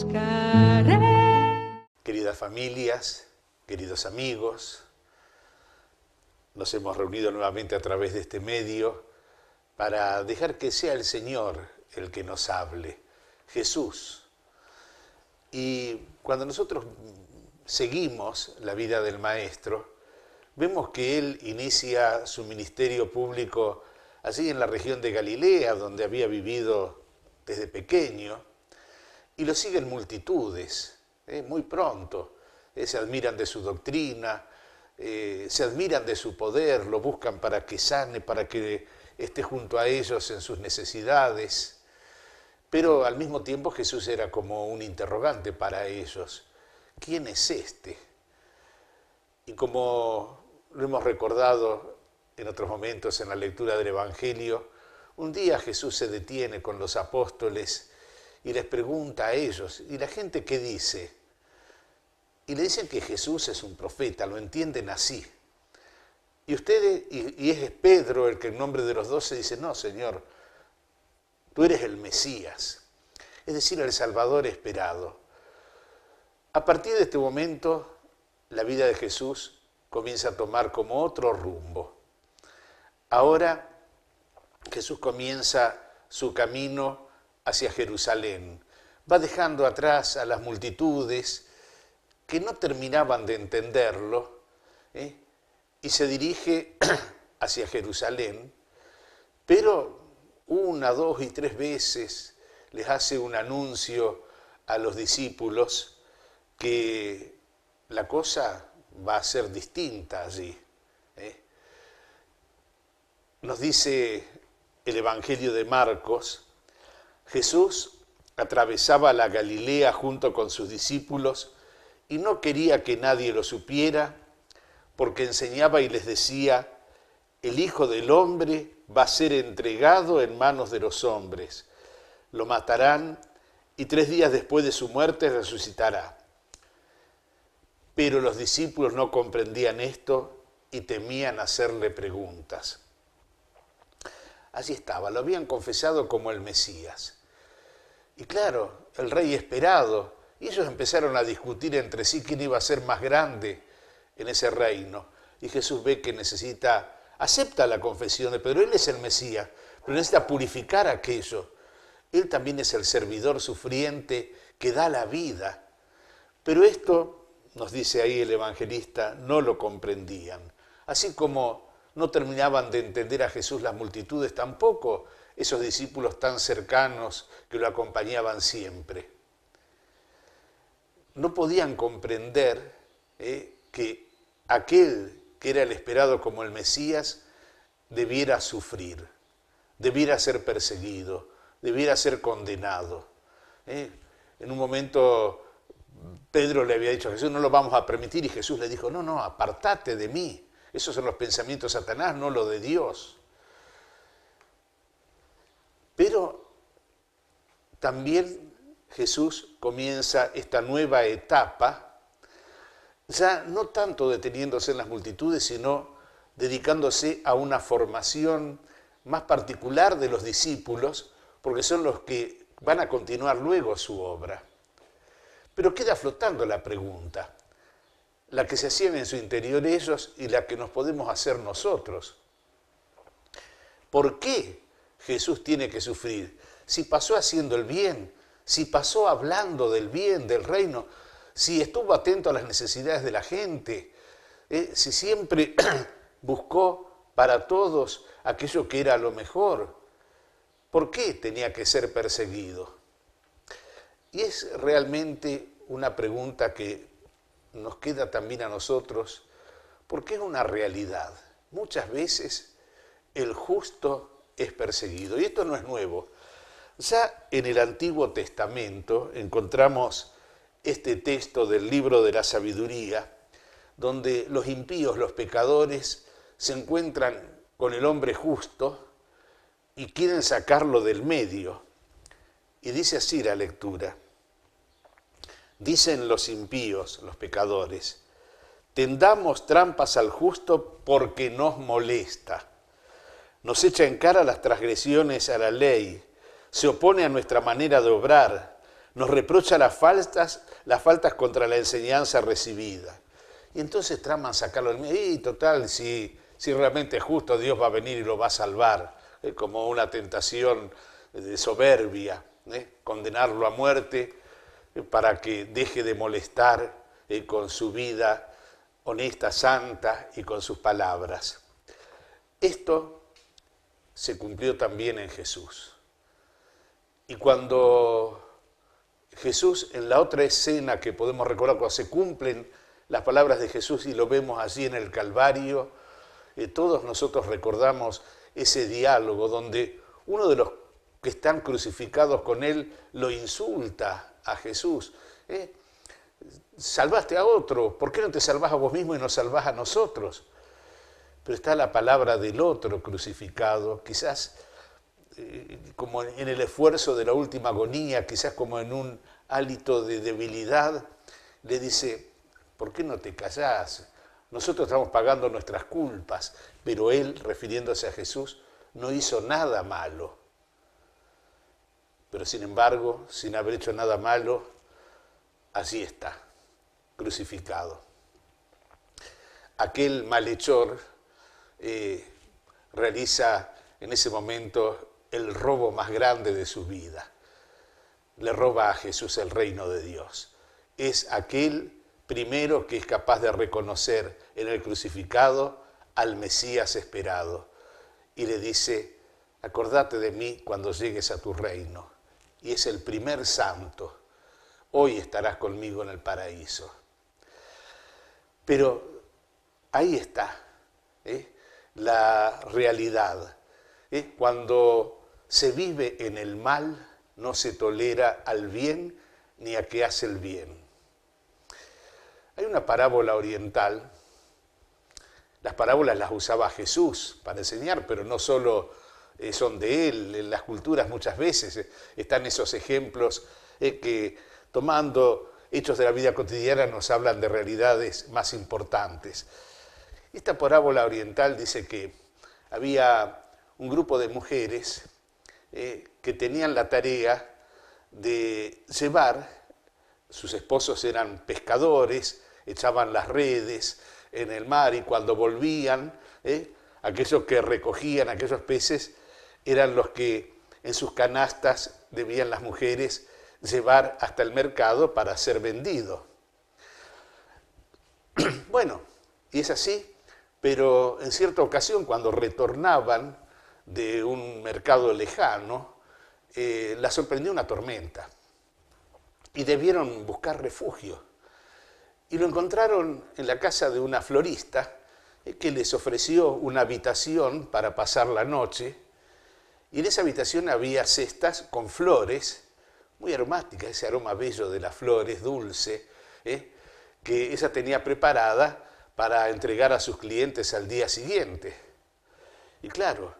buscaré. Queridas familias, queridos amigos, nos hemos reunido nuevamente a través de este medio para dejar que sea el Señor el que nos hable, Jesús. Y cuando nosotros seguimos la vida del Maestro, vemos que Él inicia su ministerio público allí en la región de Galilea, donde había vivido desde pequeño, y lo siguen multitudes, muy pronto. Se admiran de su doctrina, se admiran de su poder, lo buscan para que sane, para que esté junto a ellos en sus necesidades. Pero al mismo tiempo Jesús era como un interrogante para ellos. ¿Quién es este? Y como lo hemos recordado en otros momentos en la lectura del Evangelio, un día Jesús se detiene con los apóstoles y les pregunta a ellos, ¿y la gente qué dice? Y le dicen que Jesús es un profeta, lo entienden así. Y ustedes, y es Pedro el que en nombre de los 12 dice, no, Señor, tú eres el Mesías, es decir, el Salvador esperado. A partir de este momento, la vida de Jesús comienza a tomar como otro rumbo. Ahora Jesús comienza su camino hacia Jerusalén. Va dejando atrás a las multitudes que no terminaban de entenderlo, y se dirige hacia Jerusalén, pero 1, 2 y 3 veces les hace un anuncio a los discípulos que la cosa va a ser distinta allí. Nos dice el Evangelio de Marcos, Jesús atravesaba la Galilea junto con sus discípulos y no quería que nadie lo supiera porque enseñaba y les decía, el Hijo del Hombre va a ser entregado en manos de los hombres, lo matarán y 3 días después de su muerte resucitará. Pero los discípulos no comprendían esto y temían hacerle preguntas. Allí estaba, lo habían confesado como el Mesías. Y claro, el rey esperado, y ellos empezaron a discutir entre sí quién iba a ser más grande en ese reino. Y Jesús ve que acepta la confesión de Pedro, él es el Mesías, pero necesita purificar aquello. Él también es el servidor sufriente que da la vida. Pero esto, nos dice ahí el evangelista, no lo comprendían. Así como no terminaban de entender a Jesús las multitudes, tampoco esos discípulos tan cercanos que lo acompañaban siempre. No podían comprender que aquel que era el esperado como el Mesías debiera sufrir, debiera ser perseguido, debiera ser condenado. En un momento Pedro le había dicho a Jesús, no lo vamos a permitir, y Jesús le dijo, no, apartate de mí. Esos son los pensamientos de Satanás, no los de Dios. Pero también Jesús comienza esta nueva etapa, ya no tanto deteniéndose en las multitudes, sino dedicándose a una formación más particular de los discípulos, porque son los que van a continuar luego su obra. Pero queda flotando la pregunta, la que se hacían en su interior ellos y la que nos podemos hacer nosotros. ¿Por qué Jesús tiene que sufrir? Si pasó haciendo el bien, si pasó hablando del bien, del reino, si estuvo atento a las necesidades de la gente, si siempre buscó para todos aquello que era lo mejor, ¿por qué tenía que ser perseguido? Y es realmente una pregunta que nos queda también a nosotros, porque es una realidad. Muchas veces el justo es perseguido, y esto no es nuevo. Ya en el Antiguo Testamento encontramos este texto del libro de la sabiduría, donde los impíos, los pecadores, se encuentran con el hombre justo y quieren sacarlo del medio. Y dice así la lectura. Dicen los impíos, los pecadores, tendamos trampas al justo porque nos molesta. Nos echa en cara las transgresiones a la ley, se opone a nuestra manera de obrar, nos reprocha las faltas contra la enseñanza recibida. Y entonces traman sacarlo del medio. Y total, si realmente es justo, Dios va a venir y lo va a salvar. Como una tentación de soberbia, condenarlo a muerte para que deje de molestar con su vida honesta, santa y con sus palabras. Esto se cumplió también en Jesús. Y cuando Jesús, en la otra escena que podemos recordar, cuando se cumplen las palabras de Jesús y lo vemos allí en el Calvario, todos nosotros recordamos ese diálogo donde uno de los que están crucificados con él lo insulta a Jesús. Salvaste a otro, ¿por qué no te salvás a vos mismo y nos salvás a nosotros? Pero está la palabra del otro crucificado, quizás como en el esfuerzo de la última agonía, quizás como en un hálito de debilidad, le dice, ¿por qué no te callás? Nosotros estamos pagando nuestras culpas, pero él, refiriéndose a Jesús, no hizo nada malo. Pero sin embargo, sin haber hecho nada malo, allí está, crucificado. Aquel malhechor realiza en ese momento el robo más grande de su vida. Le roba a Jesús el reino de Dios. Es aquel primero que es capaz de reconocer en el crucificado al Mesías esperado. Y le dice, acordate de mí cuando llegues a tu reino. Y es el primer santo. Hoy estarás conmigo en el paraíso. Pero ahí está la realidad. Cuando se vive en el mal, no se tolera al bien ni a que hace el bien. Hay una parábola oriental. Las parábolas las usaba Jesús para enseñar, pero no solo son de él. En las culturas muchas veces están esos ejemplos que, tomando hechos de la vida cotidiana, nos hablan de realidades más importantes. Esta parábola oriental dice que había un grupo de mujeres que tenían la tarea de llevar, sus esposos eran pescadores, echaban las redes en el mar y cuando volvían, aquellos que recogían aquellos peces eran los que en sus canastas debían las mujeres llevar hasta el mercado para ser vendido. Bueno, y es así, pero en cierta ocasión cuando retornaban de un mercado lejano, la sorprendió una tormenta y debieron buscar refugio. Y lo encontraron en la casa de una florista que les ofreció una habitación para pasar la noche. Y en esa habitación había cestas con flores, muy aromáticas, ese aroma bello de las flores, dulce, que ella tenía preparada para entregar a sus clientes al día siguiente. Y claro,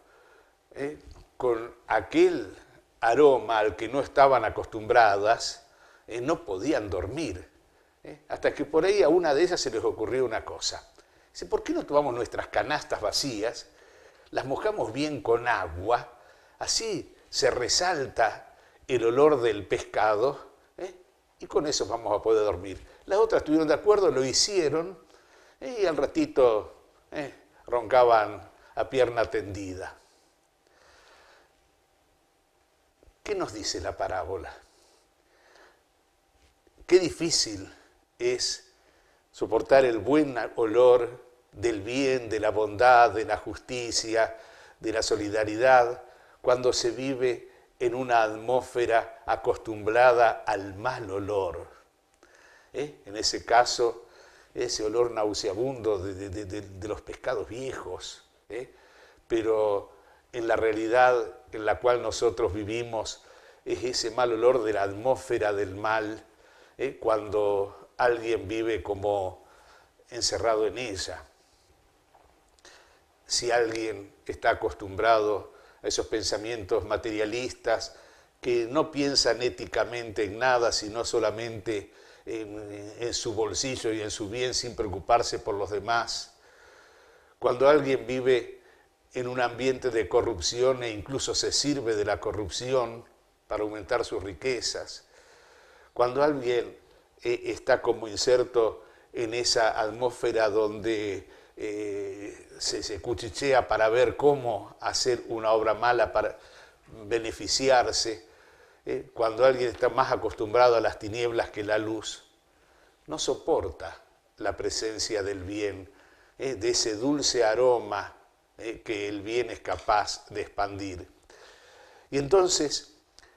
con aquel aroma al que no estaban acostumbradas, no podían dormir. Hasta que por ahí a una de ellas se les ocurrió una cosa. Dice, ¿por qué no tomamos nuestras canastas vacías, las mojamos bien con agua, así se resalta el olor del pescado, y con eso vamos a poder dormir? Las otras estuvieron de acuerdo, lo hicieron, y al ratito roncaban a pierna tendida. ¿Qué nos dice la parábola? Qué difícil es soportar el buen olor del bien, de la bondad, de la justicia, de la solidaridad, cuando se vive en una atmósfera acostumbrada al mal olor. En ese caso, ese olor nauseabundo de los pescados viejos, pero en la realidad en la cual nosotros vivimos es ese mal olor de la atmósfera del mal, cuando alguien vive como encerrado en ella. Si alguien está acostumbrado a esos pensamientos materialistas que no piensan éticamente en nada, sino solamente en su bolsillo y en su bien sin preocuparse por los demás. Cuando alguien vive en un ambiente de corrupción e incluso se sirve de la corrupción para aumentar sus riquezas. cuando alguien está como inserto en esa atmósfera donde se cuchichea para ver cómo hacer una obra mala para beneficiarse, cuando alguien está más acostumbrado a las tinieblas que la luz, no soporta la presencia del bien, de ese dulce aroma que el bien es capaz de expandir. Y entonces,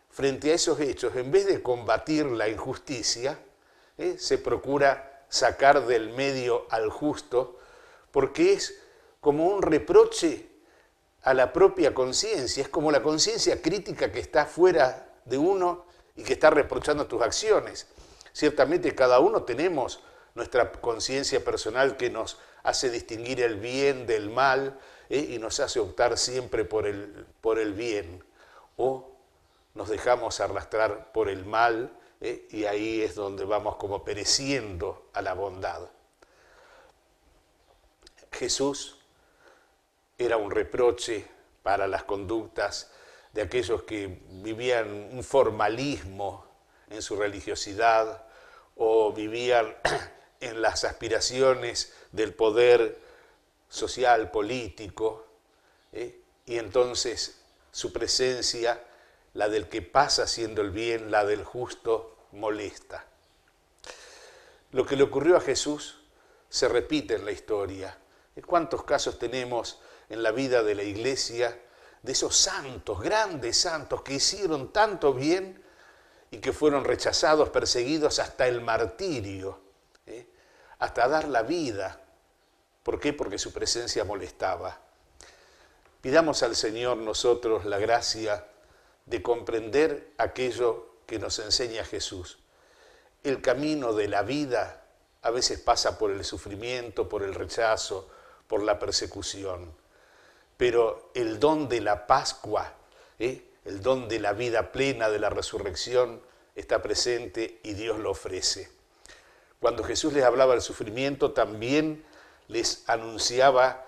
frente a esos hechos, en vez de combatir la injusticia, se procura sacar del medio al justo, porque es como un reproche a la propia conciencia, es como la conciencia crítica que está fuera de uno y que está reprochando tus acciones. Ciertamente cada uno tenemos nuestra conciencia personal que nos hace distinguir el bien del mal y nos hace optar siempre por el bien, o nos dejamos arrastrar por el mal y ahí es donde vamos como pereciendo a la bondad. Jesús era un reproche para las conductas de aquellos que vivían un formalismo en su religiosidad o vivían en las aspiraciones del poder social, político, y entonces su presencia, la del que pasa haciendo el bien, la del justo, molesta. Lo que le ocurrió a Jesús se repite en la historia. ¿Cuántos casos tenemos en la vida de la iglesia de esos santos, grandes santos, que hicieron tanto bien y que fueron rechazados, perseguidos hasta el martirio, hasta dar la vida? ¿Por qué? Porque su presencia molestaba. Pidamos al Señor nosotros la gracia de comprender aquello que nos enseña Jesús. El camino de la vida a veces pasa por el sufrimiento, por el rechazo, por la persecución. Pero el don de la Pascua, el don de la vida plena, de la resurrección, está presente y Dios lo ofrece. Cuando Jesús les hablaba del sufrimiento, también les anunciaba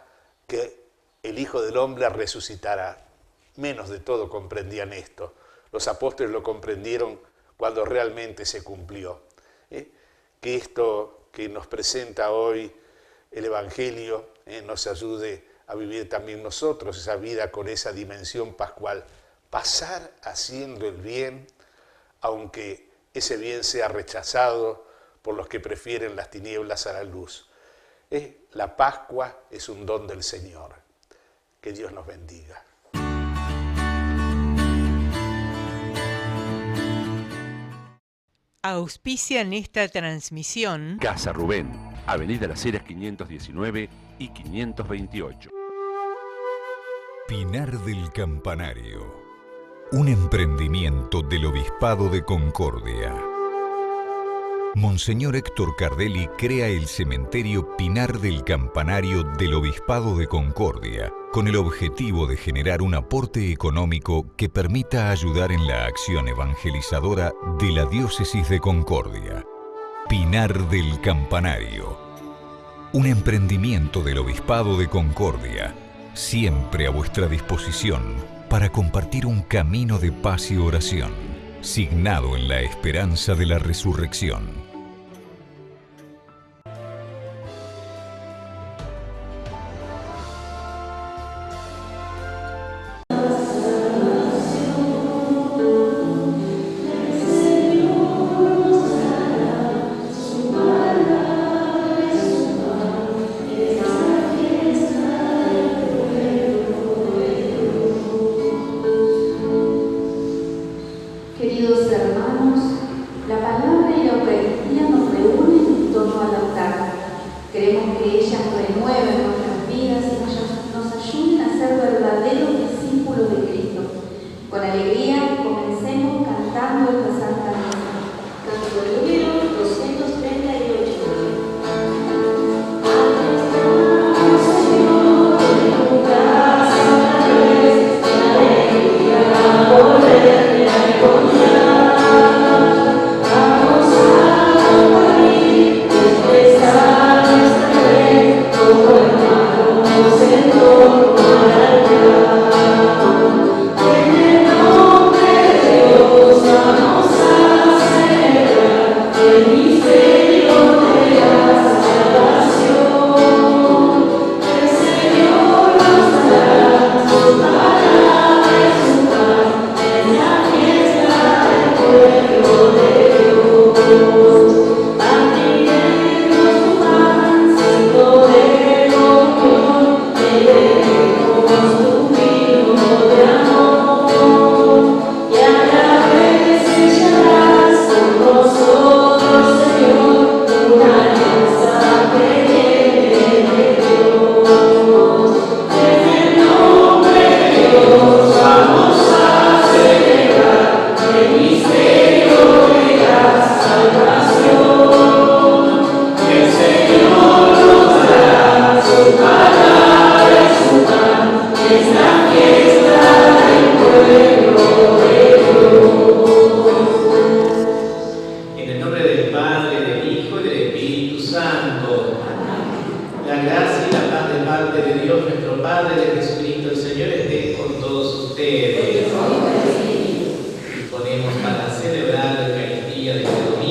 que el Hijo del Hombre resucitará. Menos de todo comprendían esto. Los apóstoles lo comprendieron cuando realmente se cumplió. Que esto que nos presenta hoy el Evangelio nos ayude a vivir también nosotros esa vida con esa dimensión pascual. Pasar haciendo el bien, aunque ese bien sea rechazado por los que prefieren las tinieblas a la luz. La Pascua es un don del Señor. Que Dios nos bendiga. Auspician esta transmisión Casa Rubén, Avenida Las Heras 519 y 528. Pinar del Campanario, un emprendimiento del Obispado de Concordia. Monseñor Héctor Cardelli crea el cementerio Pinar del Campanario del Obispado de Concordia, con el objetivo de generar un aporte económico que permita ayudar en la acción evangelizadora de la Diócesis de Concordia. Pinar del Campanario, un emprendimiento del Obispado de Concordia, siempre a vuestra disposición para compartir un camino de paz y oración, signado en la esperanza de la resurrección. Queridos hermanos, la palabra y la Eucaristía nos reúnen en torno al altar. Queremos que ellas renueven nuestras vidas y nos ayuden a ser verdaderos discípulos de Cristo. Con alegría comencemos cantando esta Santa Misa. Canto número 238. Vamos a morir, expresar nuestra fe, como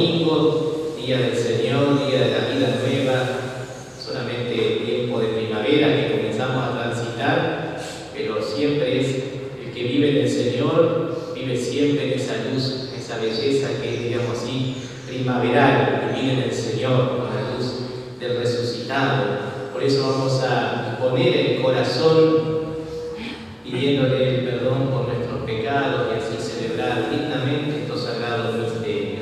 domingo, día del Señor, día de la vida nueva, solamente tiempo de primavera que comenzamos a transitar, pero siempre es el que vive en el Señor, vive siempre en esa luz, esa belleza que es, digamos así, primaveral, vivir en el Señor, con la luz del resucitado. Por eso vamos a poner el corazón pidiéndole el perdón por nuestros pecados y así celebrar dignamente estos sagrados misterios.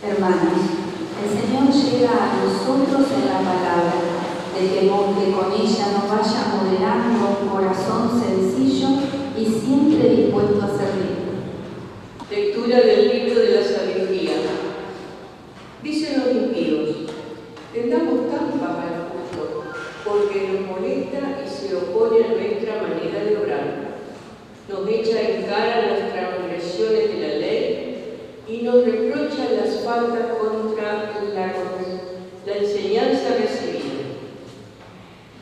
Hermanos, el Señor llega a nosotros en la palabra. temor que con ella nos vaya modelando un corazón sencillo y siempre dispuesto a servir. Lectura del libro de la sabiduría. Dicen los impíos: tendamos trampa al justo, porque nos molesta y se opone a nuestra manera de orar. Nos echa en cara las transgresiones de la ley y nos reprocha las faltas contra la enseñanza recibida.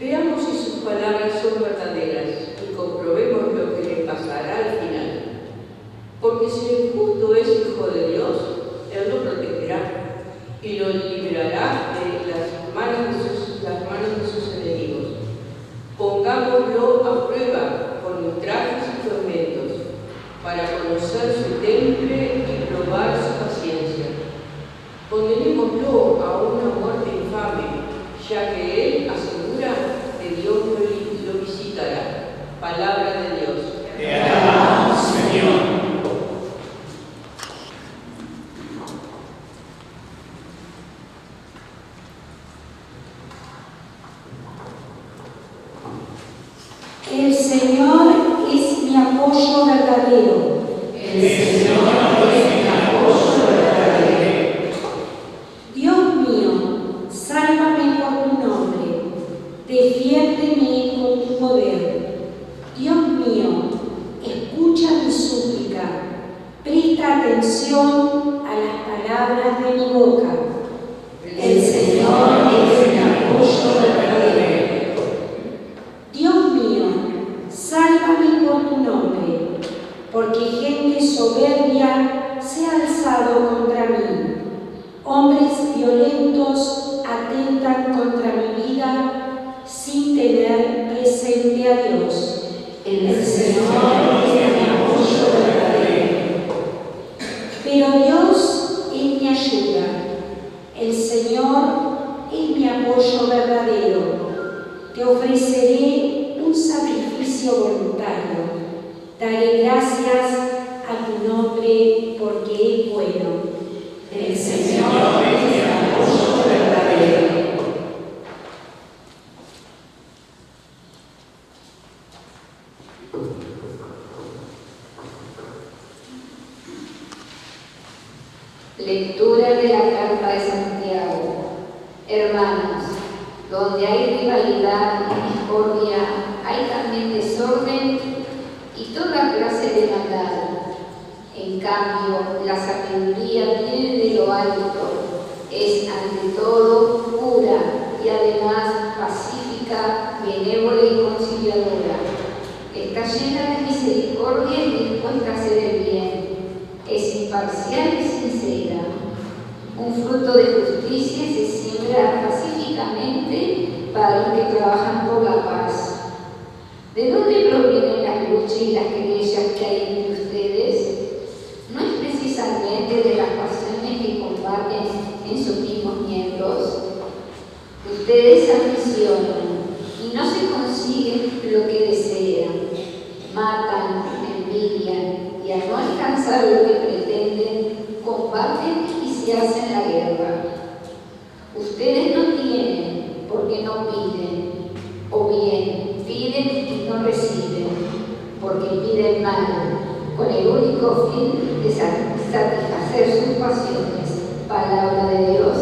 Veamos si sus palabras son verdaderas y comprobemos lo que le pasará al final. Porque si el justo es hijo de Dios, Él lo protegerá y lo librará de las manos de sus enemigos. Pongámoslo a prueba con ultrajes y tormentos, para conocer su temple y probar su paciencia. Condenémoslo a una muerte infame, ya que Él asegura que Dios lo visitará. Palabra de Dios. Te alabamos, Señor. El Señor es mi apoyo verdadero. El Señor es mi apoyo verdadero. Dios mío, sálvame por tu nombre, defiéndeme con tu poder. Dios mío, escucha mi súplica, presta atención a las palabras de mi boca. El Señor es mi apoyo verdadero. Dios mío, sálvame por tu nombre, porque gente soberbia se ha alzado contra mí. Hombres violentos atentan contra mi vida sin tener presente a Dios. El Señor es mi apoyo verdadero. Pero Dios es mi ayuda. El Señor es mi apoyo verdadero. Te ofreceré un sacrificio voluntario. Daré gracias a tu nombre porque es bueno. El Señor es mi apoyo verdadero. Lectura de la Carta de Santiago. Hermanos, donde hay rivalidad y discordia, hay también desorden y toda clase de maldad. En cambio, la sabiduría viene de lo alto, es ante todo pura y además pacífica, benévola y conciliadora. Está llena de misericordia y dispuesta a hacer el bien. Es imparcial y sincera. Un fruto de justicia se siembra pacíficamente para los que trabajan por la paz. ¿De dónde provienen las luchas y las querellas que hay entre ustedes? ¿No es precisamente de las pasiones que combaten en sus mismos miembros? Ustedes ambicionan y no se consiguen lo que desean. Matan, envidian y al no alcanzar lo que pretenden, combaten y se hacen la guerra. Ustedes no tienen porque no piden, o bien piden y no reciben, porque piden mal, con el único fin de satisfacer sus pasiones. Palabra de Dios.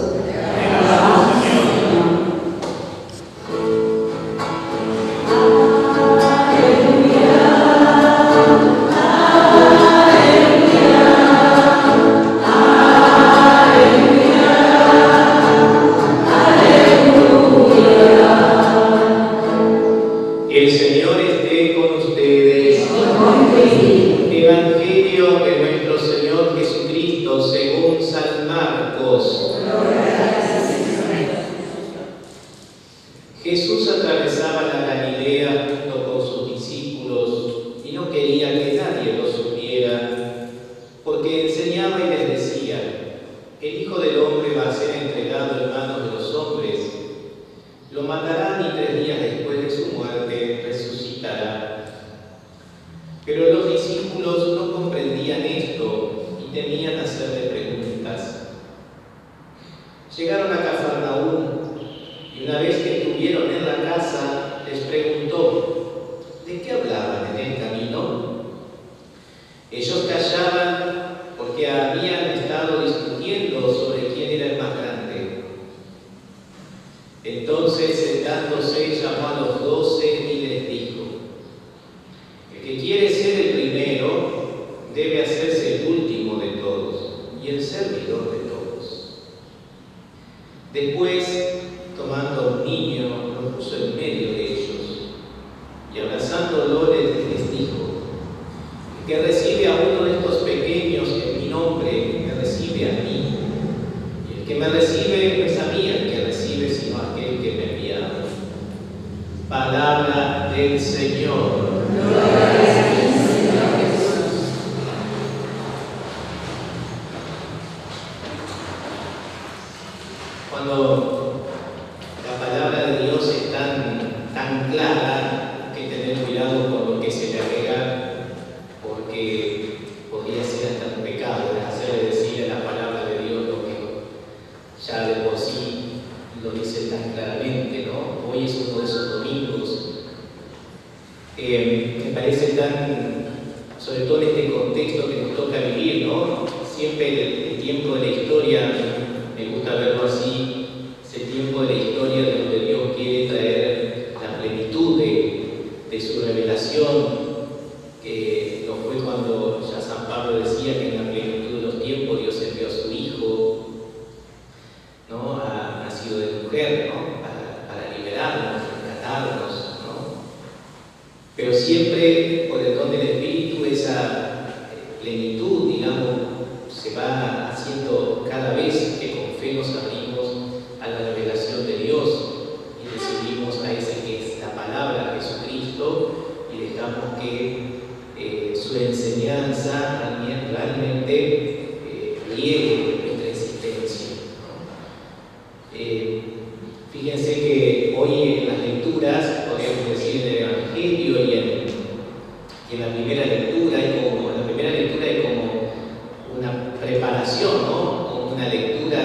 El Señor esté con ustedes. Evangelio de nuestro Señor Jesucristo según San Marcos. Jesús atravesaba la Galilea junto con sus discípulos y no quería que nadie lo supiera, porque enseñaba y les decía: el Hijo del Hombre va a ser entregado en manos de los hombres, lo matarán y 3 días después de su muerte resucitará. Pero los discípulos no comprendían esto y temían hacerle preguntas. Llegaron a Cafarnaúm y una vez que estuvieron en la casa, les preguntó: ¿de qué hablaban en el camino? Ellos callaban porque habían estado discutiendo sobre quién era el más grande. Entonces, sentándose, llamó a los 12 y les dijo: el que quiere ser el primero debe hacerse el último de todos y el servidor de todos. Después, tomando a un niño, lo puso en medio de ellos y abrazándolo les dijo: el que recibe a uno de estos pequeños en mi nombre, me recibe a mí. Y el que me recibe no es a mí el que recibe, sino a aquel que me ha enviado. Palabra del Señor. Gloria a ti, Señor Jesús. Cuando la palabra de Dios es tan clara, hay que tener cuidado con lo que se le agrega, porque podría ser hasta un pecado hacerle decir a la palabra de Dios lo que ya de por sí lo dice tan claramente, ¿no? Hoy es uno de esos domingos. Me parece sobre todo en este contexto que nos toca vivir, ¿no? Siempre el tiempo de la historia, me gusta verlo así, es el tiempo de la historia donde Dios quiere traer la plenitud de su revelación, que no fue cuando ya San Pablo decía que en la plenitud de los tiempos Dios envió a su Hijo, ¿no? Ha nacido de mujer, ¿no? Para liberarnos, rescatarnos, ¿no? Pero siempre por el don del Espíritu esa plenitud, digamos, se va haciendo cada vez que con fe nos abrimos a la revelación de Dios y recibimos a ese que es la palabra, Jesucristo, y dejamos que su enseñanza también realmente riegue nuestra existencia, ¿no? Fíjense que hoy en las lecturas, podríamos decir en el Evangelio y en la primera lectura hay como una preparación, ¿no? Como una lectura,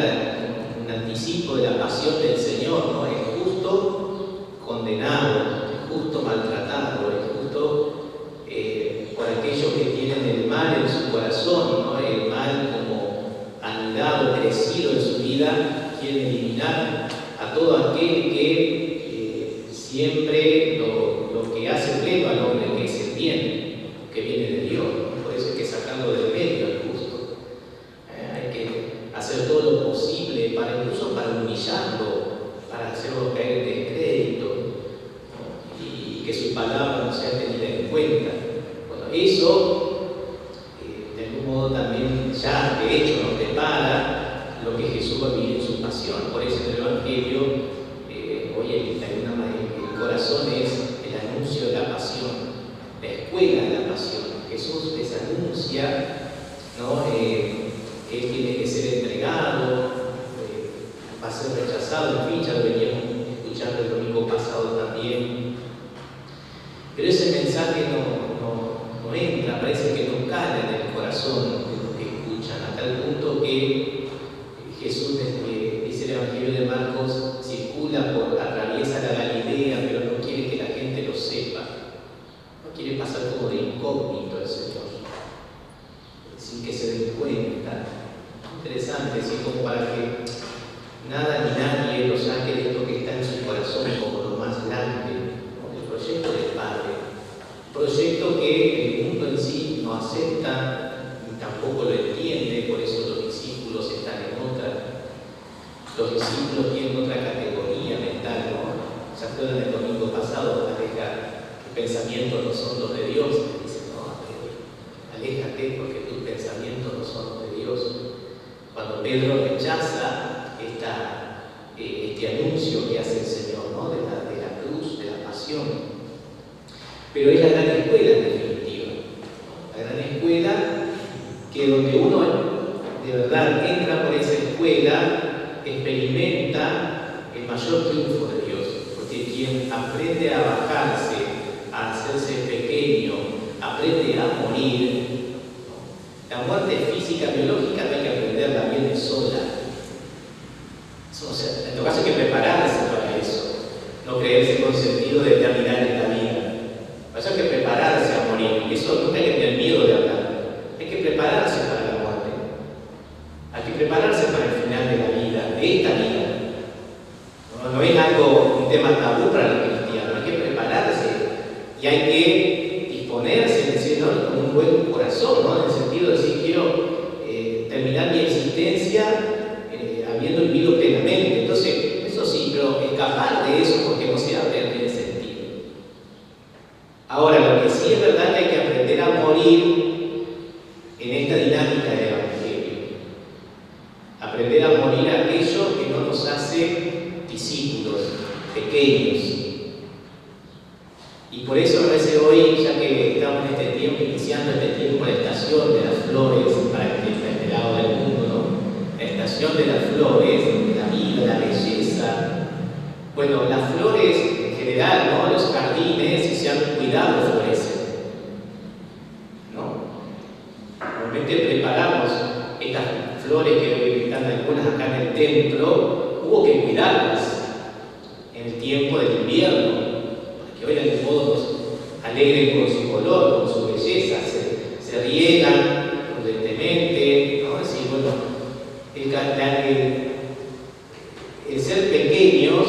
un anticipo de la pasión del Señor, ¿no? El justo condenado, el justo maltratado, el justo por aquellos que tienen el mal en su corazón, ¿no? El mal como anidado, crecido en su vida, quiere eliminar a todo aquel que siempre lo que hace pleno al hombre, que es el bien, que viene de Dios, ¿no? Por eso hay que sacarlo del medio al justo. Hay que hacer todo lo posible incluso para humillarlo, para hacerlo caer en descrédito, ¿no? Y que su palabra no sea tenida en cuenta. Bueno, eso de algún modo también ya de hecho nos prepara lo que Jesús va a vivir en su pasión. Por eso en el Evangelio hoy el corazón es el anuncio de la pasión, la escuela de la pasión. Jesús les anuncia, ¿no? Que Él tiene que ser entregado, va a ser rechazado, en fin, ya lo veníamos escuchando el domingo pasado también. Pero ese mensaje no entra, parece que no cala en el corazón de los que escuchan, a tal punto que Jesús, dice el Evangelio de Marcos, atraviesa la Galilea, pero no quiere que la gente lo sepa. No quiere pasar como de incógnito al Señor, sin que se den cuenta. Interesante, así como para que nada ni nadie lo saque de esto que está en su corazón como lo más grande, ¿no? El proyecto del Padre. Un proyecto que el mundo en sí no acepta ni tampoco lo entiende, por eso los discípulos están en otra. Los discípulos tienen otra categoría mental, ¿no? ¿Se acuerdan del domingo pasado? Tus pensamientos no son los de Dios. Dicen, no, aléjate porque tus pensamientos no son los de Dios. Cuando Pedro rechaza este anuncio que hace el Señor, ¿no? de la cruz, de la pasión. Pero es la gran escuela en definitiva, ¿no? La gran escuela que donde uno de verdad entra por esa escuela experimenta el mayor triunfo de Dios, porque quien aprende a bajarse, a hacerse pequeño, aprende a morir, ¿no? La muerte física, biológica, no hay que aprenderla bien sola. O sea, en todo caso hay que prepararse para eso. no creerse consentido de terminar esta vida. Pues hay que prepararse a morir, y eso nunca hay que tener miedo de hablar. Hay que prepararse para la muerte. Hay que prepararse para el final de la vida, de esta vida. No es algo, un tema tabú para los cristianos. Hay que prepararse y hay que disponerse, decir, ¿no?, con un buen corazón, ¿no?, en el sentido de decir, quiero terminar mi existencia habiendo vivido plenamente. Entonces, eso sí, pero escapar de eso porque no se habla en ese sentido. Ahora, lo que sí es verdad es que hay que aprender a morir en esta dinámica del Evangelio. Aprender a morir a aquello que no nos hace discípulos pequeños. Y por eso a veces hoy, ya que estamos en este tiempo, iniciando este tiempo de estación de las flores para este lado del mundo, ¿no?, la estación de las flores, de la vida, la belleza. Bueno, las flores en general, ¿no?, los jardines, si se han cuidado, florecen, ¿no? Normalmente preparamos estas flores que están algunas acá en el templo, hubo que cuidarlas en el tiempo del invierno, para que hoy de algún modo nos alegren con su color, con su belleza, se riegan prudentemente, ¿no? Es decir, bueno, el ser pequeños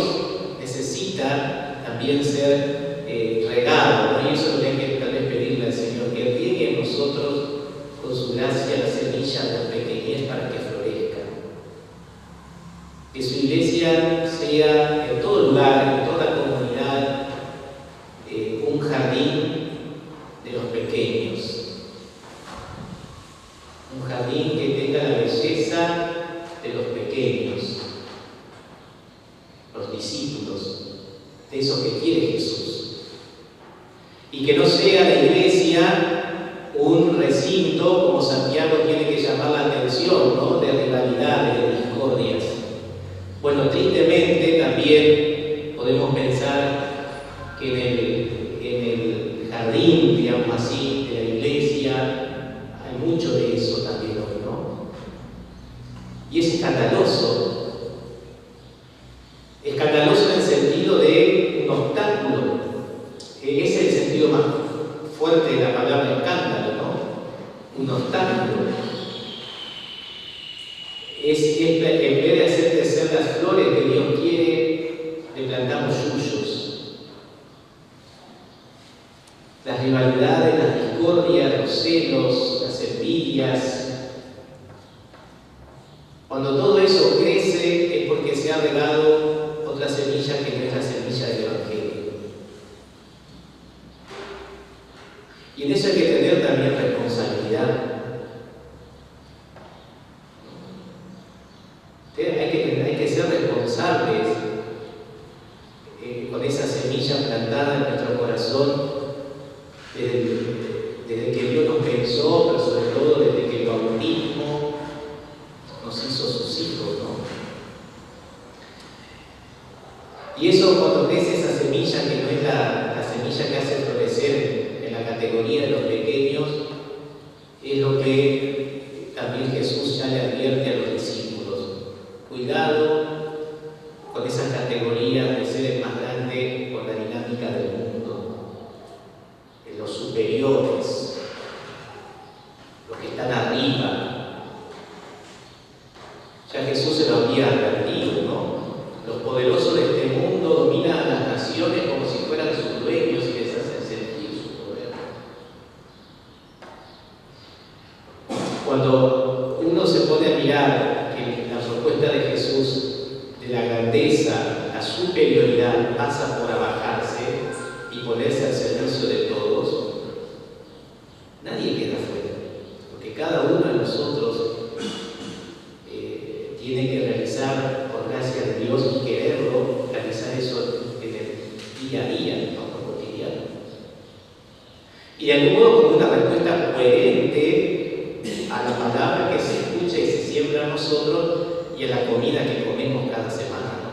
necesita también ser regado, ¿no? Y eso es lo que hay que tal vez pedirle al Señor, que riegue en nosotros con su gracia la semilla de la pequeñez para que florezca. Que su iglesia sea en todo lugar, en toda comunidad, un jardín de los pequeños. Un jardín que tenga la belleza de los pequeños, los discípulos, de eso que quiere Jesús. Y que no sea la iglesia un recinto, como Santiago tiene que llamar la atención, ¿no?, de rivalidades, de discordias. Bueno, tristemente también podemos pensar que en el jardín, digamos así, de la iglesia hay mucho de eso también hoy, ¿no? Y es escandaloso. Escandaloso en el sentido de un obstáculo, que es el sentido más fuerte de la palabra escándalo, ¿no? Un obstáculo. En vez de hacer crecer las flores que Dios quiere, le plantamos yuyos. Las rivalidades, las discordias, los celos, las envidias. Cuando todo eso crece es porque se ha regado otra semilla que no es la semilla del Evangelio. Y en eso hay que tener también responsabilidad. Hay que ser responsables con esa semilla plantada en nuestro corazón desde que Dios nos pensó, pero sobre todo desde que el bautismo nos hizo sus hijos, ¿no? Y eso, cuando crece esa semilla, que no es la semilla que hace florecer en la categoría de los pequeños, es lo que también Jesús ya le advierte a los discípulos. Cuidado con esas categorías de seres más grandes por la dinámica del mundo, de los superiores, los que están arriba. Ya Jesús se lo había advertido, ¿no? Los poderosos de este mundo dominan a las naciones como si fueran sus dueños y les hacen sentir su poder. Cuando uno se pone a mirar que la propuesta de Jesús de la grandeza, la superioridad, pasa por abajarse y ponerse al servicio de todos, nadie queda fuera, porque cada uno de nosotros tiene que realizar, por gracia de Dios y quererlo, realizar eso en el día a día, en lo cotidiano. Y de algún modo como una respuesta coherente a la palabra que se escucha y se siembra a nosotros y a la comida que comemos cada semana, ¿no?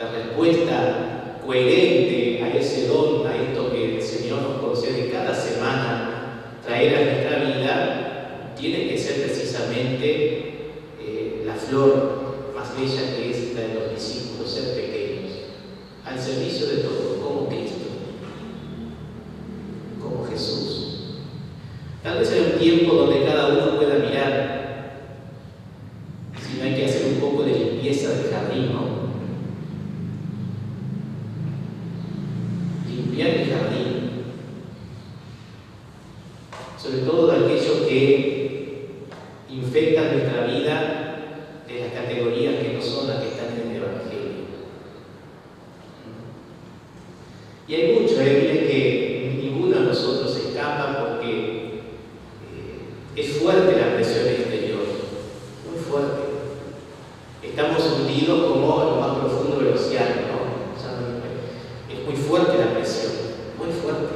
La respuesta coherente a ese don, a esto que el Señor nos concede cada semana, traer a nuestra vida, tiene que ser precisamente la flor más bella que es la de los discípulos. Y hay mucho, miren que ninguno de nosotros escapa porque es fuerte la presión exterior, muy fuerte. Estamos hundidos como en lo más profundo del océano, ¿no? O sea, es muy fuerte la presión, muy fuerte,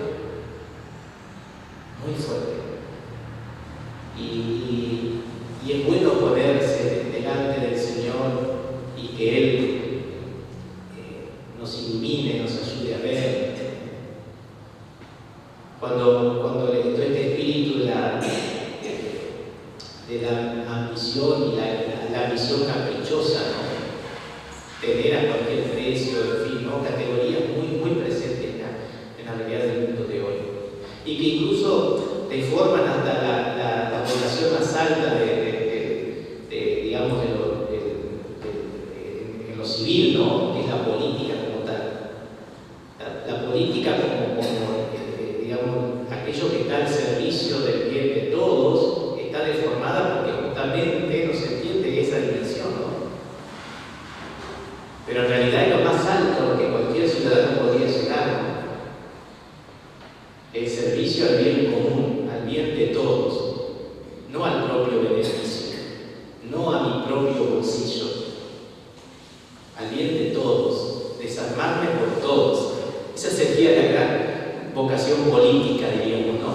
muy fuerte. Y es bueno ponerse delante del Señor y que Él nos ilumine, nos ayude a ver. Cuando todo este espíritu de la ambición y la ambición caprichosa, ¿no? Tener a cualquier precio, en fin, ¿no? Categorías muy presentes en la realidad del mundo de hoy. Y que incluso deforman hasta la población más alta digamos, en lo civil, ¿no? Que es la política como tal. La política como digamos, aquello que está al servicio del bien de todos, está deformada porque justamente no se entiende esa dimensión, ¿no? Pero en realidad es lo más alto que cualquier ciudadano podría llegar, ¿no? El servicio al bien común, al bien de todos, no al propio beneficio, no a mi propio bolsillo, al bien de todos, desarmarme por todos. Esa sería la gran vocación política, diríamos, ¿no?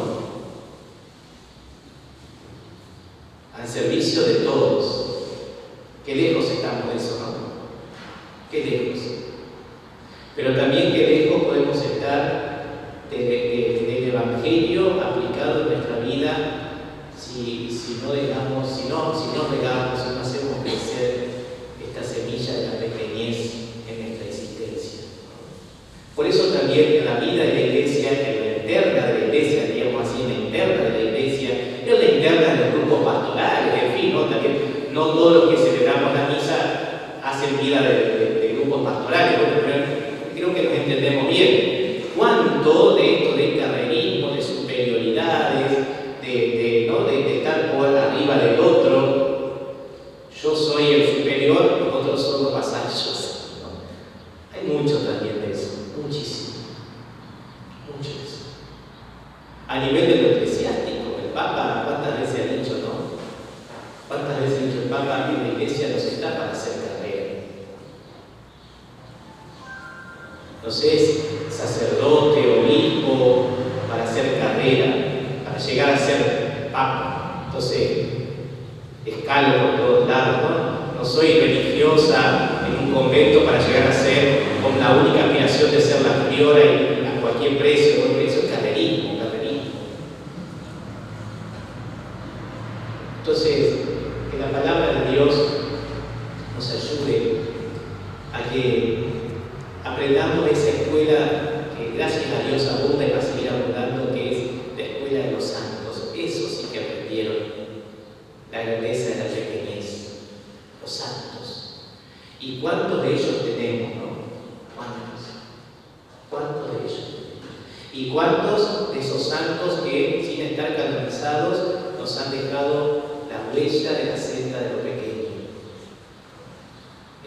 Al servicio de todos. Qué lejos estamos de eso, ¿no? Qué lejos. Pero también qué lejos podemos estar del Evangelio aplicado en nuestra vida si no negamos, si no hacemos crecer esta semilla de la pequeñez en nuestra existencia. Por eso también en la vida de la iglesia, en la interna de la iglesia, digamos así, en la interna de la iglesia, en la interna de los grupos pastorales, en fin, ¿no? También no todos los que celebramos la misa hacen vida de grupos pastorales, pero creo que nos entendemos bien. ¿Cuánto de esto de carrerismo, de superioridades, de estar por arriba del otro? Yo soy el superior, los otros son los vasallos, ¿no? Hay mucho también de eso, muchísimo, mucho de eso. A nivel de lo eclesiástico, el Papa, ¿cuántas veces ha dicho, no? ¿Cuántas veces ha dicho el Papa que la iglesia no está para hacer carrera? No sé, es sacerdote, obispo, para hacer carrera, para llegar a ser papa. Entonces, escalo por todos lados, ¿no? No soy religiosa en un convento para llegar a ser con la única aspiración de ser la priora y a cualquier precio, porque eso es carrerismo. Entonces, que la palabra de Dios nos ayude a que aprendamos de esa escuela que gracias a Dios abunda y va a seguir abundando, que es la escuela de los santos. Eso sí que aprendieron la grandeza de la pequeñez, los santos. ¿Y cuántos de ellos tenemos, no? ¿Cuántos de ellos? ¿Y cuántos de esos santos que, sin estar canonizados, nos han dejado la huella de la senda de lo pequeño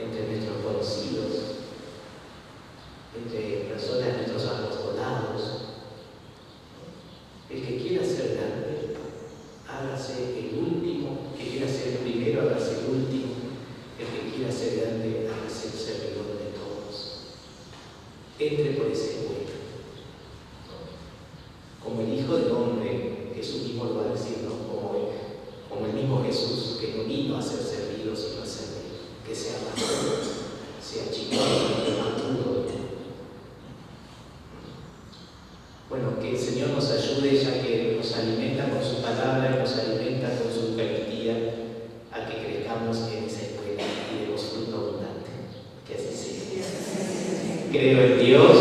entre nuestros conocidos, entre personas de nuestros apostolados? El que quiera ser grande, hágase el último. El que quiera ser el primero, hágase el último. El que quiera ser grande, hágase el servidor de todos. Entre por ese hueco. Como el Hijo del Hombre, Jesús mismo lo va a decir, ¿no? Como el mismo Jesús, que no vino a ser servido, sino a servir. Que sea maduro, sea chiquito, maduro. Bueno, que el Señor nos ayude, ya que nos alimenta con su palabra y nos alimenta con su Eucaristía, a que crezcamos en esa escuela y demos fruto abundante. Que así sea. Creo en Dios.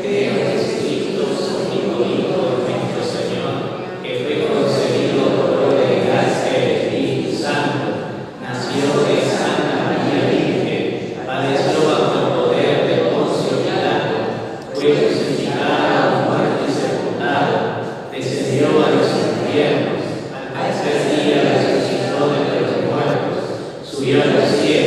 Creo en Jesucristo, su único Hijo, nuestro Señor, que fue concebido por obra de gracia del Espíritu Santo, nació de Santa María Virgen, padeció bajo el poder de Poncio Pilato, fue crucificado, muerto y sepultado, descendió a los infiernos, al tercer día resucitó de entre los muertos, subió a los cielos.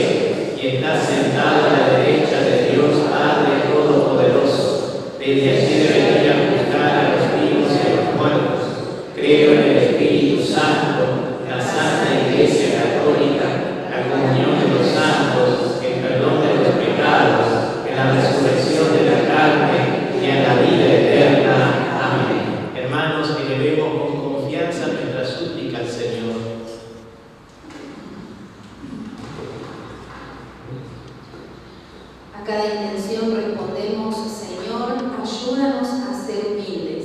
cada intención respondemos, Señor, ayúdanos a ser humildes.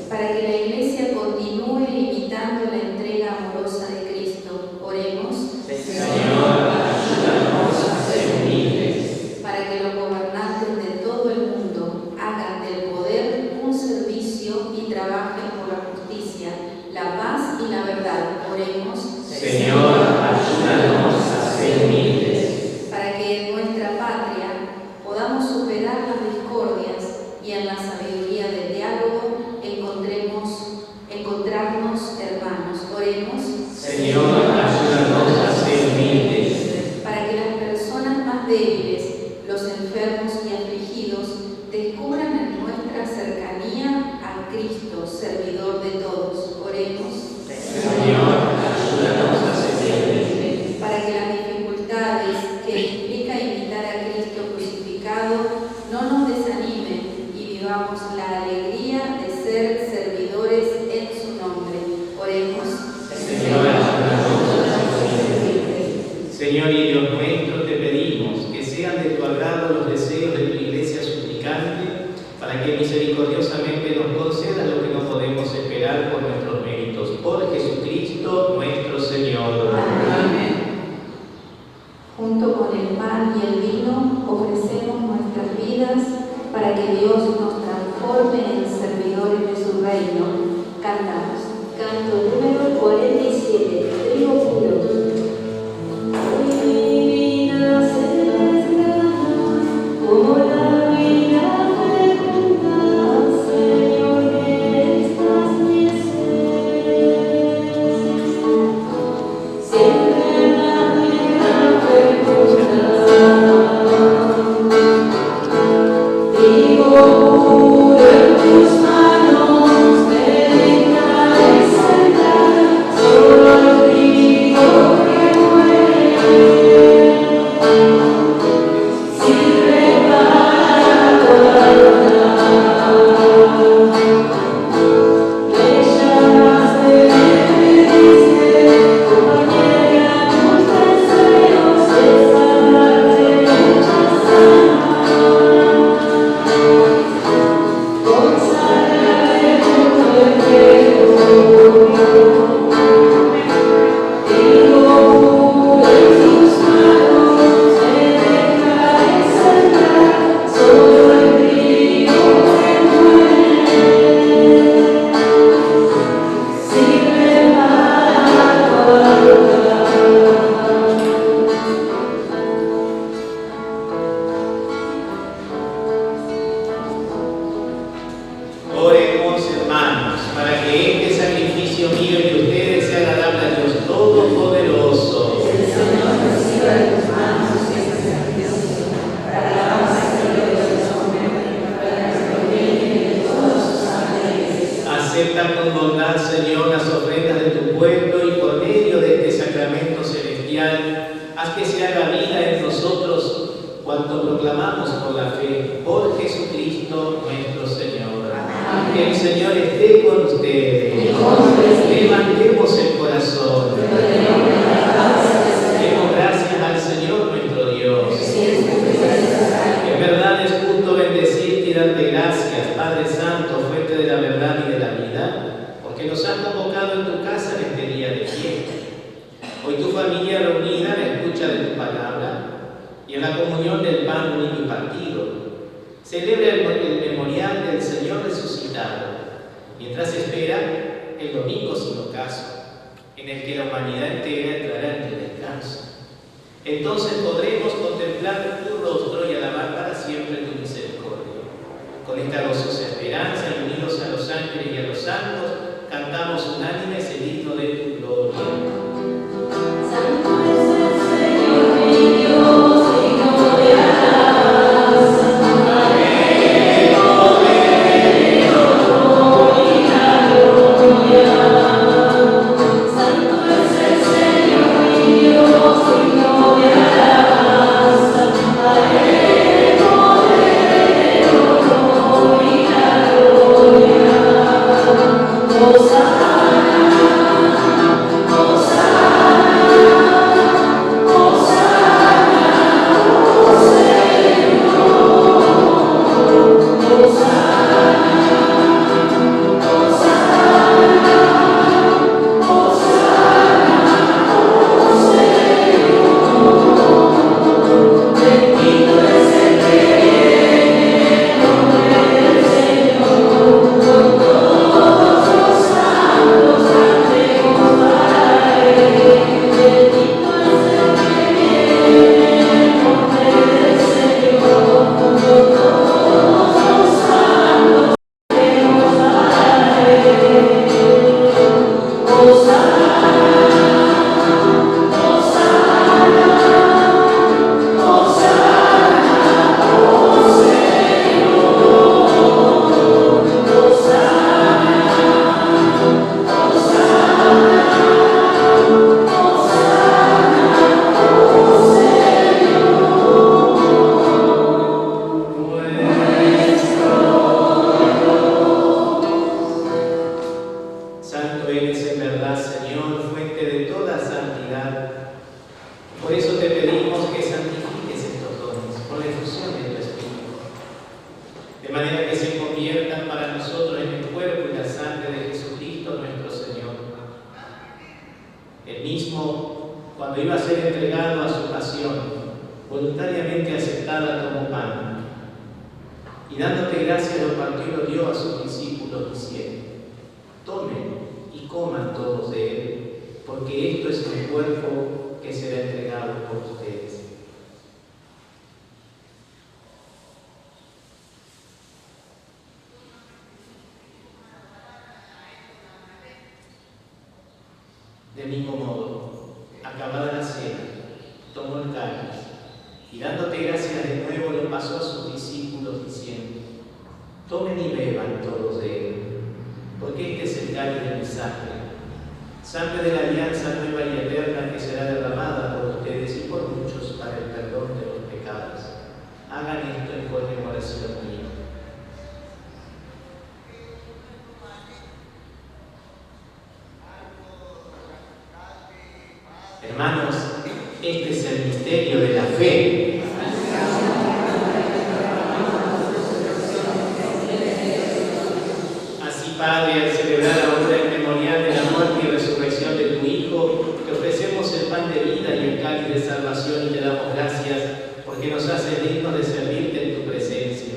Para que la Iglesia continúe imitando la entrega amorosa de Cristo, oremos. Señor, ayúdanos a ser humildes. Para que los gobernantes de todo el mundo hagan del poder un servicio y trabajen por la justicia, la paz y la verdad, oremos. Señor, ayúdanos a ser humildes. Para que en nuestra patria podamos superar las discordias y en la sabiduría del diálogo encontrarnos hermanos, oremos. Señor, ayúdanos a ser humildes. Para que las personas más débiles, los enfermos y afligidos, descubran en nuestra cercanía a Cristo, servidor de todos, oremos. Señor, ayúdanos a ser humildes. Para que las dificultades que implica imitar a Cristo crucificado no nos desanimen y vivamos la alegría de ser servidores en su nombre. Oremos. Señor, ayúdanos a ser humildes. Señor y Dios nuestro, te pedimos que sean de tu agrado los deseos de tu Iglesia suplicante, para que misericordiosamente nos concedas lo que no podemos esperar por nuestros méritos. Por Jesucristo nuestro Señor. Amén. Junto con el pan y el vino ofrecemos nuestras vidas para que Dios nos transforme en servidores de su reino. Cantamos. Canto número 47, trigo puro. Divina cercana, como la vida fecunda, Señor, que estás mi ser. Siempre la vida fecunda, trigo puro en tus manos, me dejaré sentar, solo el trigo que muere, sirve para guardar. Me llamaste, me diste, compañera, tus deseos, salvarte muchas almas. Consagraré todo el tiempo, trigo puro en tus manos, me dejaré sentar, solo el trigo que muere, sirve para guardar. Oremos, hermanos, para que este sacrificio mío y de ustedes sea agradable a Dios Todopoderoso. Acepta con bondad, Señor, las ofrendas de tu pueblo y por medio de este sacramento celestial, haz que se haga vida en nosotros cuanto proclamamos por la fe, por Jesucristo nuestro Señor. Que el Señor esté con ustedes. Levantemos el corazón. Demos gracias al Señor nuestro Dios. En verdad es justo bendecirte y darte gracias, Padre Santo, fuente de la verdad y de la vida, porque nos has convocado en tu casa en este día de fiesta. Hoy tu familia reunida en la escucha de tu palabra y en la comunión del pan unido y partido, celebra el memorial del Señor resucitado, mientras espera el domingo sin ocaso, en el que la humanidad entera entrará en el descanso. Entonces podremos contemplar tu rostro y alabar para siempre tu misericordia. Con esta gozosa esperanza y unidos a los ángeles y a los santos, cantamos unánimes el himno de tu gloria. Santo es el Señor mi Dios, digno de alabanza. Santo es el Señor mi Dios, digno de alabanza. A Él poder, honor y la gloria. Hosana. tú eres en verdad, Señor, fuente de toda santidad. Por eso te pedimos que santifiques estos dones por la efusión de tu Espíritu, de manera que se conviertan para nosotros en el cuerpo y la sangre de Jesucristo nuestro Señor. Él mismo, cuando iba a ser entregado a su pasión, voluntariamente aceptada como pan, y dándote gracias lo partió y lo dio a sus discípulos diciendo: tomen y coman todos de él, porque esto es mi cuerpo que será entregado por ustedes. De mismo modo, acabada la cena, tomó el cáliz y dándote gracias de nuevo lo pasó a sus discípulos diciendo: tomen y beban todos de él, porque este es el cáliz de mi sangre de la alianza nueva y eterna que será derramada por ustedes y por muchos para el perdón de los pecados. Hagan esto en conmemoración mía. Hermanos, este es el misterio de la fe. Así, Padre, al celebrar ahora el memorial de la muerte y resurrección de tu Hijo, te ofrecemos el pan de vida y el cáliz de salvación y te damos gracias porque nos haces dignos de servirte en tu presencia.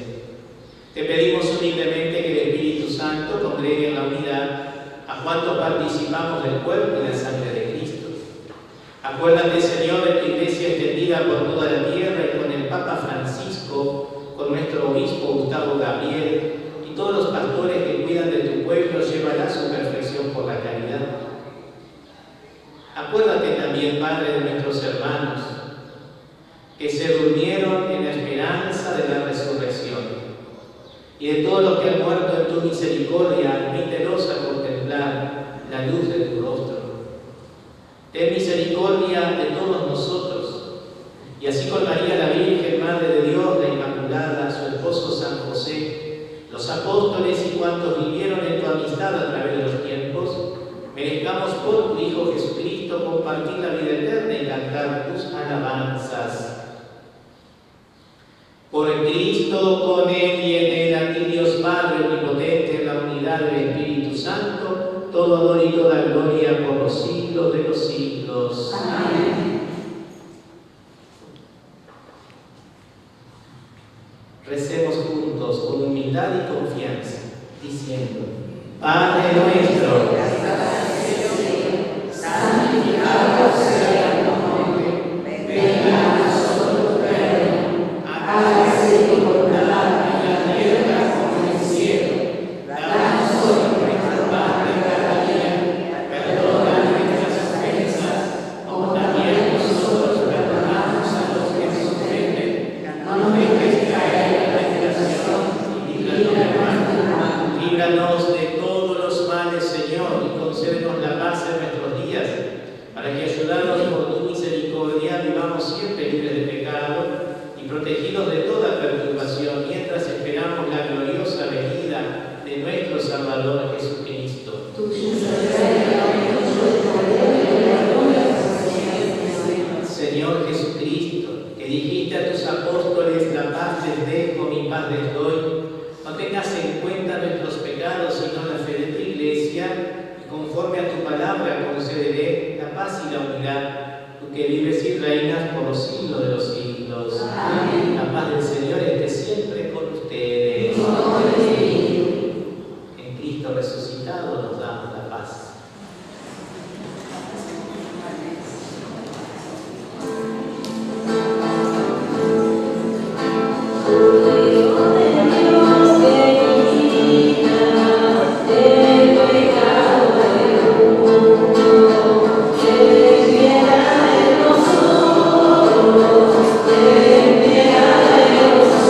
Te pedimos humildemente que el Espíritu Santo congregue en la unidad a cuantos participamos del cuerpo y la sangre de Cristo. Acuérdate, Señor, de tu iglesia extendida por toda la tierra y con el Papa Francisco, con nuestro obispo Gustavo Gabriel y todos los pastores que cuidan de tu pueblo, llévala a su perfección por la caridad. Acuérdate también, Padre, de nuestros hermanos que se durmieron en la esperanza de la resurrección y de todos los que han muerto en tu misericordia, admítelos a contemplar la luz de tu rostro. Ten misericordia de todos nosotros, y así con María la Virgen, Madre de Dios, la Inmaculada, su esposo San José, los apóstoles y cuantos vivieron en tu amistad a través de los tiempos, merezcamos por tu Hijo Jesucristo compartir la vida eterna y cantar tus alabanzas. Por Cristo, con Él y en Él, a ti Dios Padre omnipotente, en la unidad del Espíritu Santo, todo honor y toda gloria por los siglos de los siglos. Amén. Recemos juntos con humildad y confianza, diciendo: Padre nuestro, santificado sea tu nombre, venga a nosotros tu reino, hágase tu voluntad en la tierra como en el cielo. Danos hoy nuestro pan de cada día, perdona nuestras ofensas, como también nosotros perdonamos a los que nos ofenden. No nos dejes caer en la tentación y líbranos de todos los males, Señor, y concédenos la paz en nuestros días, para que, ayudados por tu misericordia, vivamos siempre libres de pecado y protegidos de toda perturbación, mientras esperamos la gloriosa venida de nuestro Salvador Jesucristo. Señor Jesucristo, que dijiste a tus apóstoles: la paz les dejo, mi paz les doy, no tengas en cuenta nuestros pecados, sino la fe de tu iglesia, y conforme a tu palabra concederé la paz y la unidad, tú que vives y reinas por los siglos de los siglos. Amén. La paz del Señor esté siempre con ustedes. En Cristo resucitado nos damos la paz. Ten piedad de nosotros.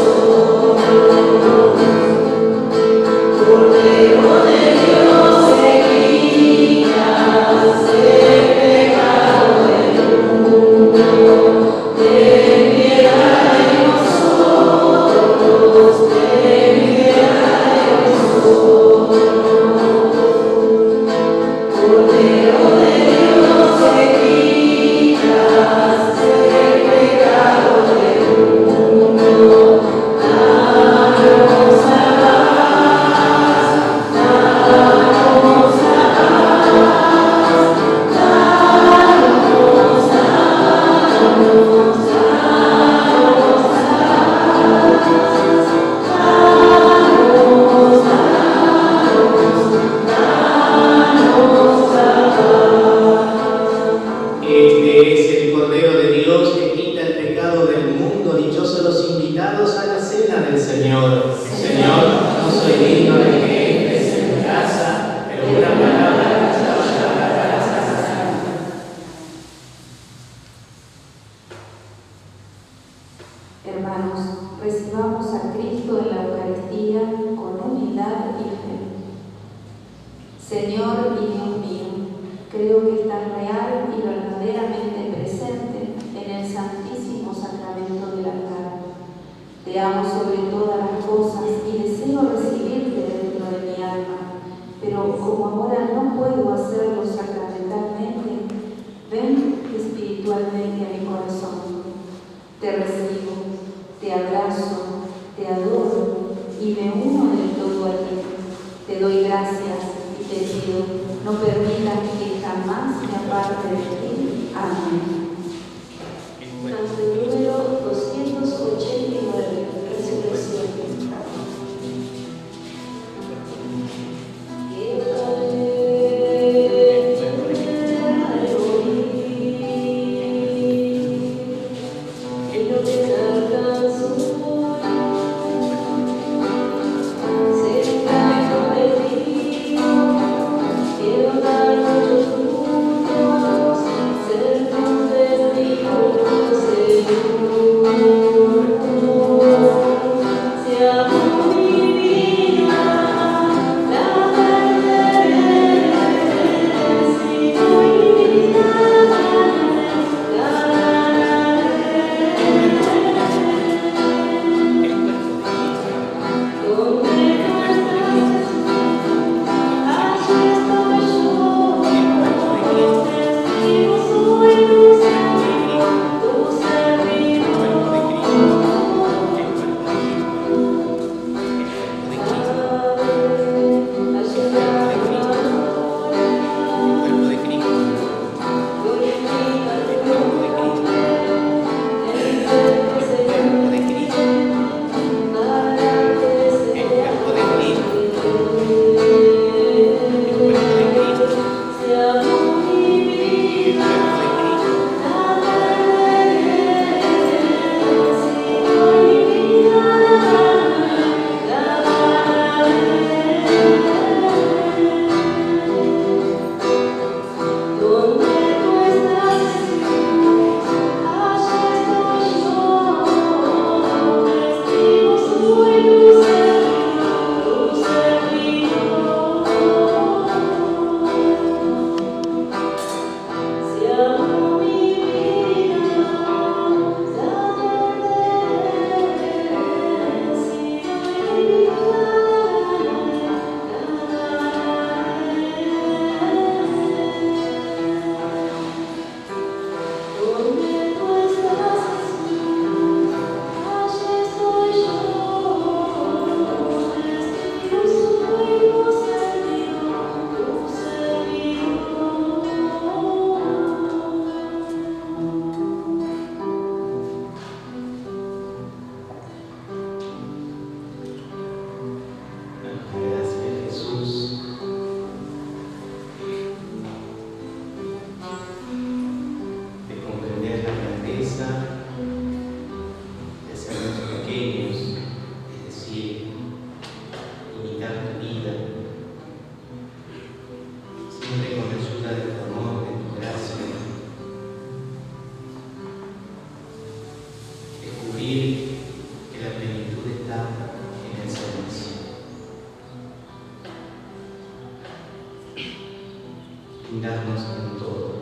brindarnos en todo,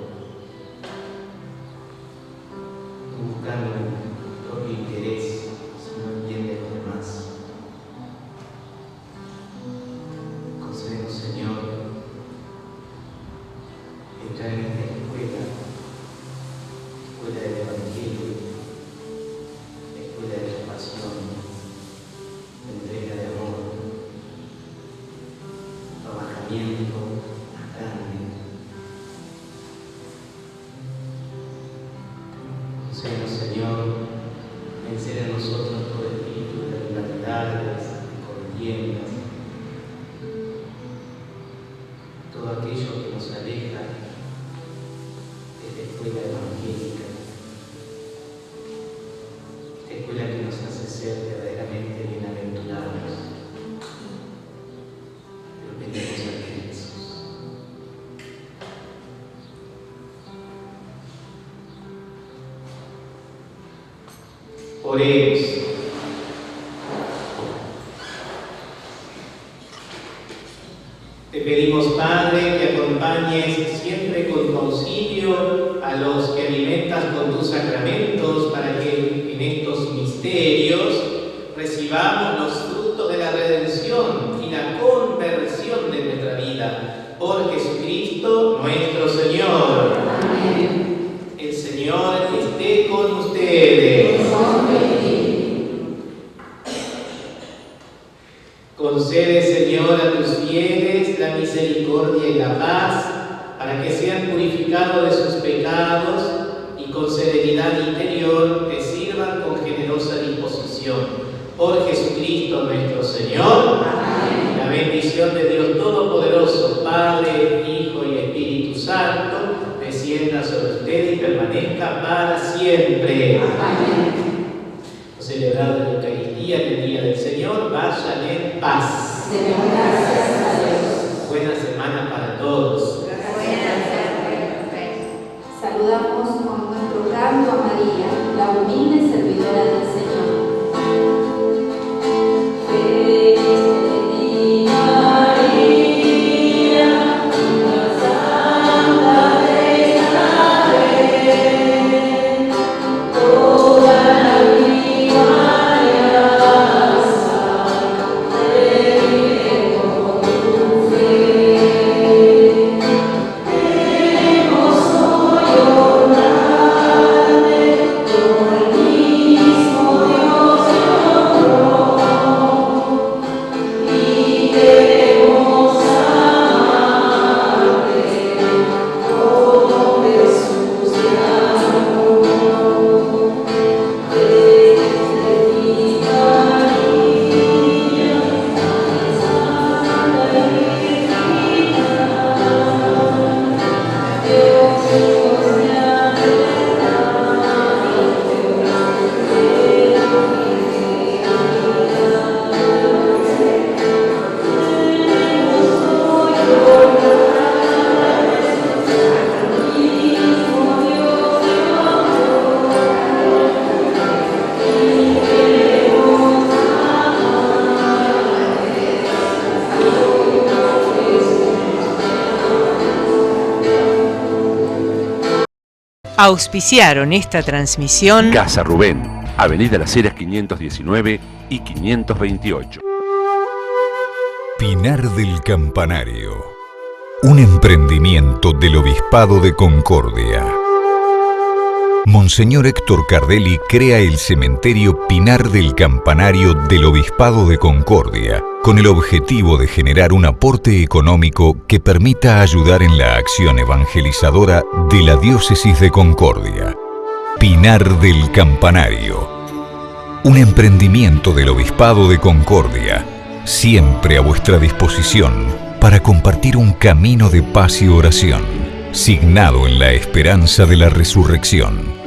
no buscando el propio interés, sino el bien de los demás. Concédenos, Señor, escuchar en esta escuela, escuela del Evangelio, escuela de la pasión, de entrega de amor, trabajamiento más grande. Concédenos, Señor, vencer en nosotros todo espíritu de rivalidades, de contiendas, todo aquello que nos aleja de esta escuela evangélica, esta escuela que nos hace ser verdaderamente bienaventurados. Lo pedimos a ti, Jesús. Oremos. Te pedimos, Padre, que acompañes siempre con tu auxilio a los que alimentas con tus sacramentos, para que en estos misterios recibamos los frutos de la redención y la conversión de nuestra vida. Por Jesucristo nuestro Señor. Amén. El Señor esté con ustedes. Concede, Señor, a tus fieles la misericordia y la paz, para que sean purificados de sus pecados y con serenidad interior te sirvan con generosa disposición. Por Jesucristo nuestro Señor. Amén. La bendición de Dios Todopoderoso, Padre, Hijo y Espíritu Santo, descienda sobre usted y permanezca para siempre. Amén. Celebrado la Eucaristía en el Día del Señor, vayan en paz. Demos gracias a Dios. Buena semana para todos. Saludamos con nuestro canto a María, la humilde servidora del Señor. Feliz María, la Santa Reina de toda la vida. Auspiciaron esta transmisión Casa Rubén, Avenida Las Heras 519 y 528. Pinar del Campanario, un emprendimiento del Obispado de Concordia. Monseñor Héctor Cardelli crea el cementerio Pinar del Campanario del Obispado de Concordia, con el objetivo de generar un aporte económico que permita ayudar en la acción evangelizadora de la Diócesis de Concordia. Pinar del Campanario, un emprendimiento del Obispado de Concordia, siempre a vuestra disposición para compartir un camino de paz y oración, signado en la esperanza de la resurrección.